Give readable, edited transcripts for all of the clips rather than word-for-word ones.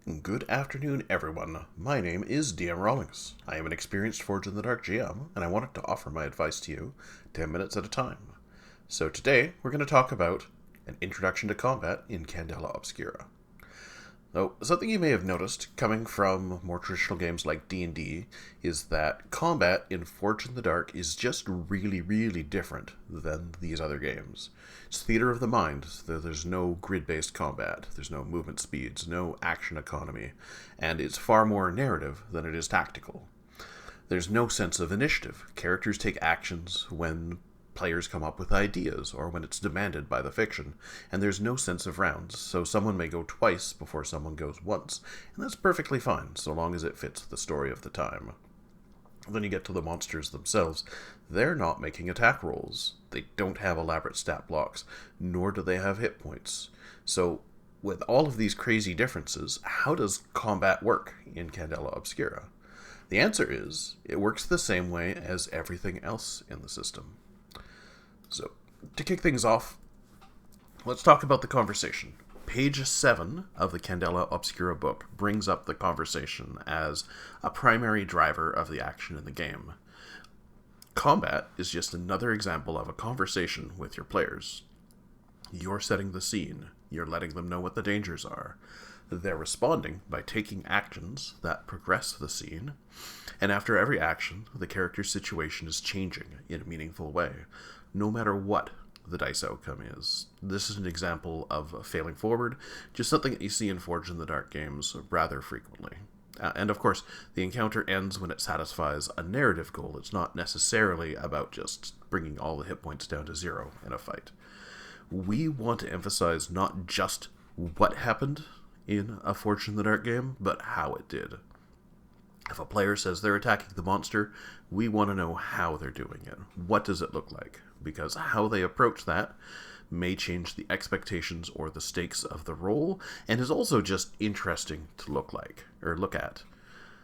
Good afternoon, everyone. My name is DM Rawlings. I am an experienced Forge in the Dark GM, and I wanted to offer my advice to you 10 minutes at a time. So today, we're going to talk about an introduction to combat in Candela Obscura. Now, something you may have noticed coming from more traditional games like D&D is that combat in Forge in the Dark is just really, really different than these other games. It's theater of the mind. There's no grid-based combat. There's no movement speeds, no action economy, and it's far more narrative than it is tactical. There's no sense of initiative. Characters take actions when players come up with ideas or when it's demanded by the fiction, and there's no sense of rounds, so someone may go twice before someone goes once, and that's perfectly fine so long as it fits the story of the time. Then you get to the monsters themselves. They're not making attack rolls. They don't have elaborate stat blocks, nor do they have hit points. So, with all of these crazy differences, how does combat work in Candela Obscura? The answer is, it works the same way as everything else in the system. So, to kick things off, let's talk about the conversation. Page 7 of the Candela Obscura book brings up the conversation as a primary driver of the action in the game. Combat is just another example of a conversation with your players. You're setting the scene. You're letting them know what the dangers are. They're responding by taking actions that progress the scene, and after every action, the character's situation is changing in a meaningful way, no matter what the dice outcome is. This is an example of failing forward, just something that you see in Forge in the Dark games rather frequently. And of course, the encounter ends when it satisfies a narrative goal. It's not necessarily about just bringing all the hit points down to zero in a fight. We want to emphasize not just what happened in a Forge in the Dark game, but how it did. If a player says they're attacking the monster, we want to know how they're doing it. What does it look like? Because how they approach that may change the expectations or the stakes of the role, and is also just interesting to look at.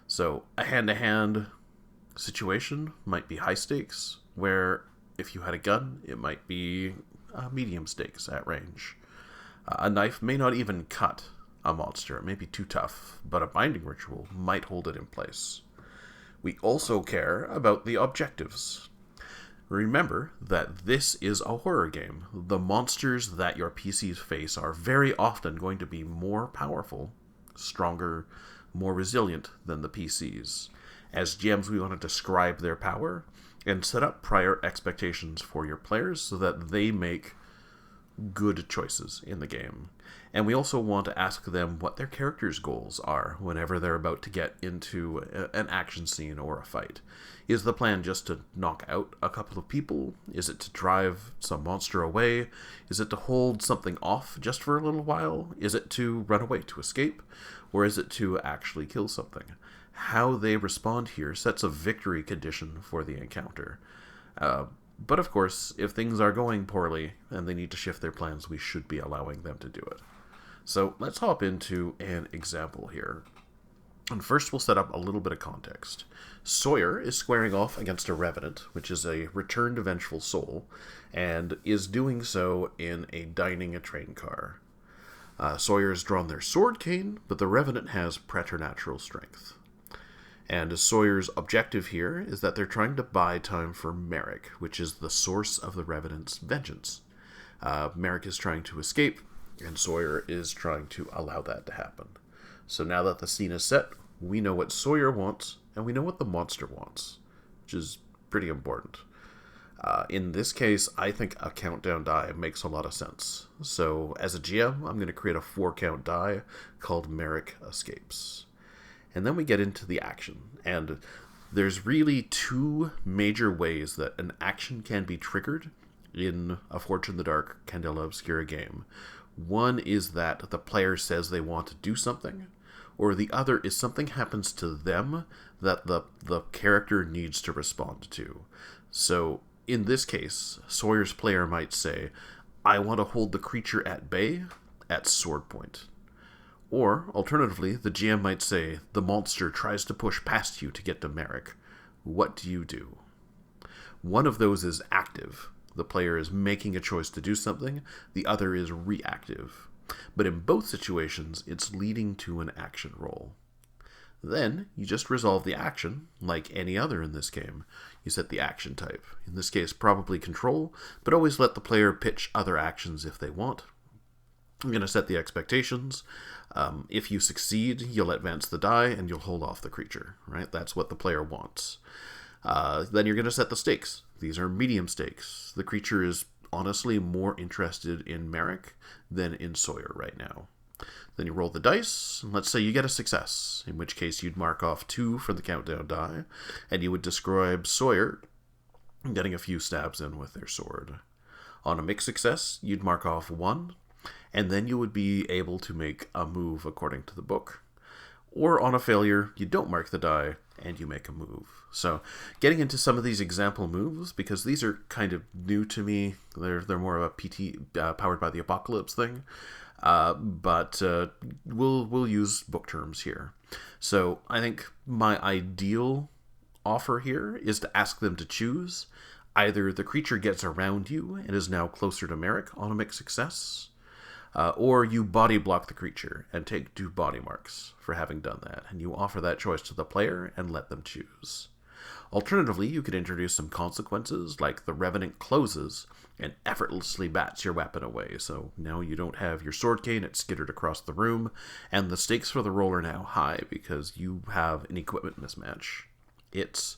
So a hand-to-hand situation might be high stakes, where if you had a gun, it might be medium stakes at range. A knife may not even cut a monster. It may be too tough, but a binding ritual might hold it in place. We also care about the objectives. Remember that this is a horror game. The monsters that your PCs face are very often going to be more powerful, stronger, more resilient than the PCs. As GMs, we want to describe their power and set up prior expectations for your players so that they make good choices in the game. And we also want to ask them what their character's goals are whenever they're about to get into an action scene or a fight. Is the plan just to knock out a couple of people? Is it to drive some monster away? Is it to hold something off just for a little while? Is it to run away, to escape? Or is it to actually kill something? How they respond here sets a victory condition for the encounter. But of course, if things are going poorly and they need to shift their plans, we should be allowing them to do it. So let's hop into an example here. And first we'll set up a little bit of context. Sawyer is squaring off against a Revenant, which is a returned vengeful soul, and is doing so in a dining train car. Sawyer has drawn their sword cane, but the Revenant has preternatural strength. And Sawyer's objective here is that they're trying to buy time for Merrick, which is the source of the Revenant's vengeance. Merrick is trying to escape, and Sawyer is trying to allow that to happen. So now that the scene is set, we know what Sawyer wants, and we know what the monster wants, which is pretty important. In this case, I think a countdown die makes a lot of sense. So as a GM, I'm going to create a 4-count die called Merrick Escapes. And then we get into the action, and there's really two major ways that an action can be triggered in a Forge in the Dark Candela Obscura game. One is that the player says they want to do something, or the other is something happens to them that the character needs to respond to. So, in this case, Sawyer's player might say, I want to hold the creature at bay at sword point. Or, alternatively, the GM might say, the monster tries to push past you to get to Merrick. What do you do? One of those is active. The player is making a choice to do something. The other is reactive. but in both situations, it's leading to an action roll. Then, you just resolve the action, like any other in this game. You set the action type. In this case, probably control, but always let the player pitch other actions if they want. I'm going to set the expectations. If you succeed, you'll advance the die and you'll hold off the creature, right? That's what the player wants. Then you're going to set the stakes. These are medium stakes. The creature is honestly more interested in Merrick than in Sawyer right now. Then you roll the dice, and let's say you get a success, in which case you'd mark off 2 for the countdown die, and you would describe Sawyer getting a few stabs in with their sword. On a mixed success, you'd mark off 1, and then you would be able to make a move according to the book. Or on a failure, you don't mark the die, and you make a move. So, getting into some of these example moves, because these are kind of new to me. They're more of a PT powered by the apocalypse thing. But we'll use book terms here. So I think my ideal offer here is to ask them to choose. Either the creature gets around you and is now closer to Merrick on a mixed success, or you body block the creature and take 2 body marks for having done that, and you offer that choice to the player and let them choose. Alternatively, you could introduce some consequences, like the Revenant closes and effortlessly bats your weapon away, so now you don't have your sword cane, it's skittered across the room, and the stakes for the roll are now high because you have an equipment mismatch. Its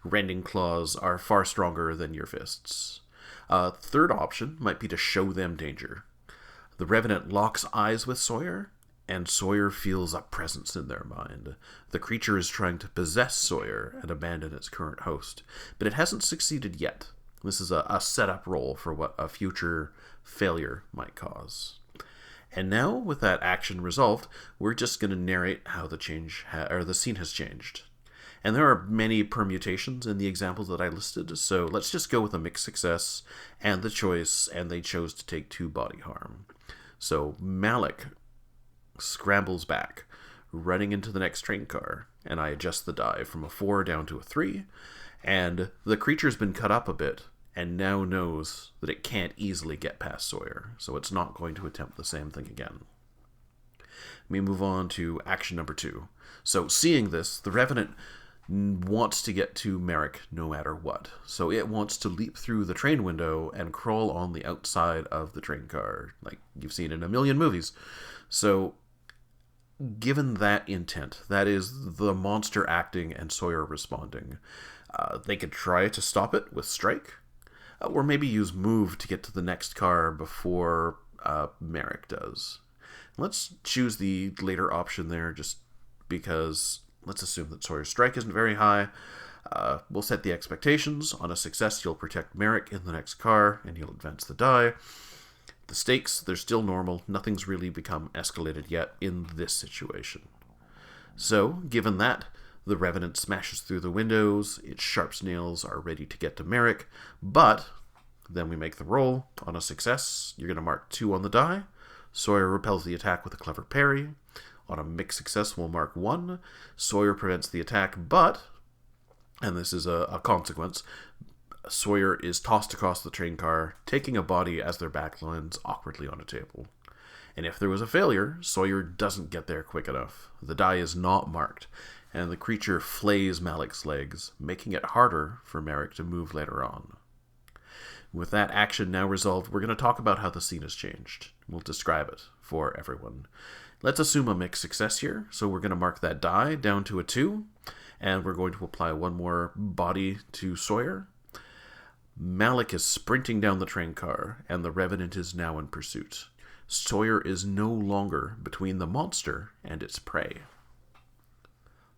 rending claws are far stronger than your fists. Third option might be to show them danger. The Revenant locks eyes with Sawyer, and Sawyer feels a presence in their mind. The creature is trying to possess Sawyer and abandon its current host, but it hasn't succeeded yet. This is a setup roll for what a future failure might cause. And now, with that action resolved, we're just going to narrate how the scene has changed. And there are many permutations in the examples that I listed, so let's just go with a mixed success and the choice, and they chose to take 2 body harm. So Malik scrambles back, running into the next train car, and I adjust the die from a 4 down to a 3, and the creature's been cut up a bit, and now knows that it can't easily get past Sawyer, so it's not going to attempt the same thing again. We move on to action number 2. So seeing this, the Revenant wants to get to Merrick no matter what, so it wants to leap through the train window and crawl on the outside of the train car, like you've seen in a million movies. So given that intent, that is the monster acting and Sawyer responding, they could try to stop it with strike, or maybe use move to get to the next car before Merrick does. Let's choose the later option there, just because let's assume that Sawyer's strike isn't very high. We'll set the expectations. On a success, you'll protect Merrick in the next car, and you'll advance the die. The stakes, they're still normal. Nothing's really become escalated yet in this situation. So, given that, the Revenant smashes through the windows. Its sharp nails are ready to get to Merrick, but then we make the roll. On a success, you're going to mark 2 on the die. Sawyer repels the attack with a clever parry. On a mixed success, we'll mark 1. Sawyer prevents the attack, but, and this is a consequence, Sawyer is tossed across the train car, taking a body as their back lands awkwardly on a table. And if there was a failure, Sawyer doesn't get there quick enough. The die is not marked, and the creature flays Malik's legs, making it harder for Merrick to move later on. With that action now resolved, we're going to talk about how the scene has changed. We'll describe it for everyone. Let's assume a mixed success here, so we're going to mark that die down to a 2, and we're going to apply 1 more body to Sawyer. Malik is sprinting down the train car, and the Revenant is now in pursuit. Sawyer is no longer between the monster and its prey.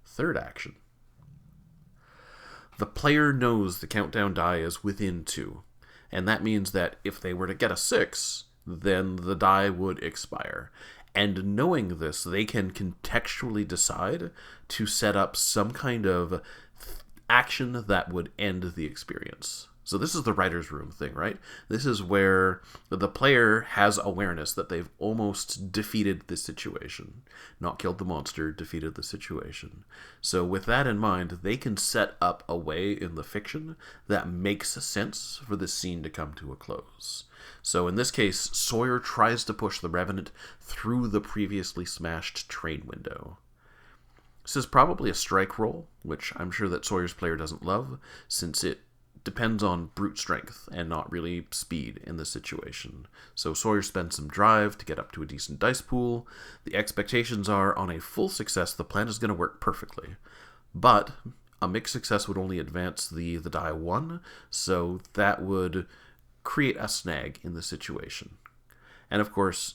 Third action. The player knows the countdown die is within 2, and that means that if they were to get a 6, then the die would expire. And knowing this, they can contextually decide to set up some kind of action that would end the experience. So this is the writer's room thing, right? This is where the player has awareness that they've almost defeated the situation. Not killed the monster, defeated the situation. So with that in mind, they can set up a way in the fiction that makes sense for this scene to come to a close. So in this case, Sawyer tries to push the Revenant through the previously smashed train window. This is probably a strike roll, which I'm sure that Sawyer's player doesn't love, since it depends on brute strength and not really speed in this situation. So Sawyer spends some drive to get up to a decent dice pool. The expectations are on a full success, the plan is going to work perfectly. But a mixed success would only advance the die 1, so that would create a snag in the situation. And of course,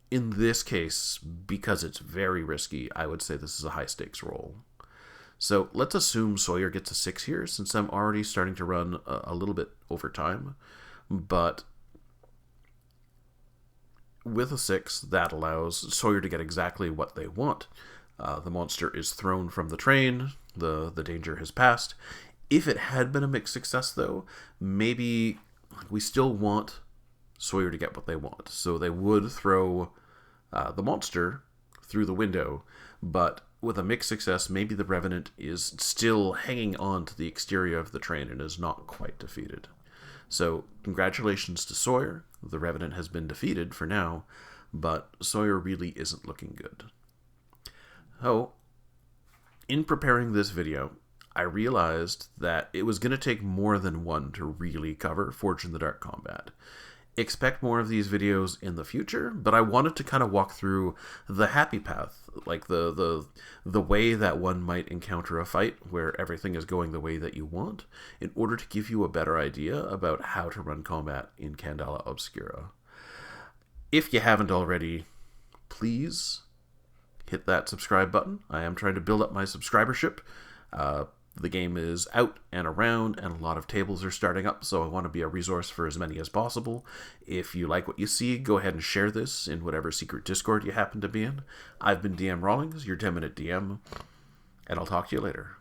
in this case, because it's very risky, I would say this is a high stakes roll. So let's assume Sawyer gets a 6 here, since I'm already starting to run a little bit over time. But with a 6, that allows Sawyer to get exactly what they want. The monster is thrown from the train, the danger has passed. If it had been a mixed success, though, maybe we still want Sawyer to get what they want. So they would throw the monster through the window, but with a mixed success, maybe the Revenant is still hanging on to the exterior of the train and is not quite defeated. So, congratulations to Sawyer. The Revenant has been defeated for now, but Sawyer really isn't looking good. Oh, in preparing this video, I realized that it was going to take more than one to really cover Forged in the Dark combat. Expect more of these videos in the future, but I wanted to kind of walk through the happy path, like the way that one might encounter a fight where everything is going the way that you want, in order to give you a better idea about how to run combat in Candela Obscura. If you haven't already, please hit that subscribe button. I am trying to build up my subscribership. The game is out and around, and a lot of tables are starting up, so I want to be a resource for as many as possible. If you like what you see, go ahead and share this in whatever secret Discord you happen to be in. I've been DM Rawlings, your 10-minute DM, and I'll talk to you later.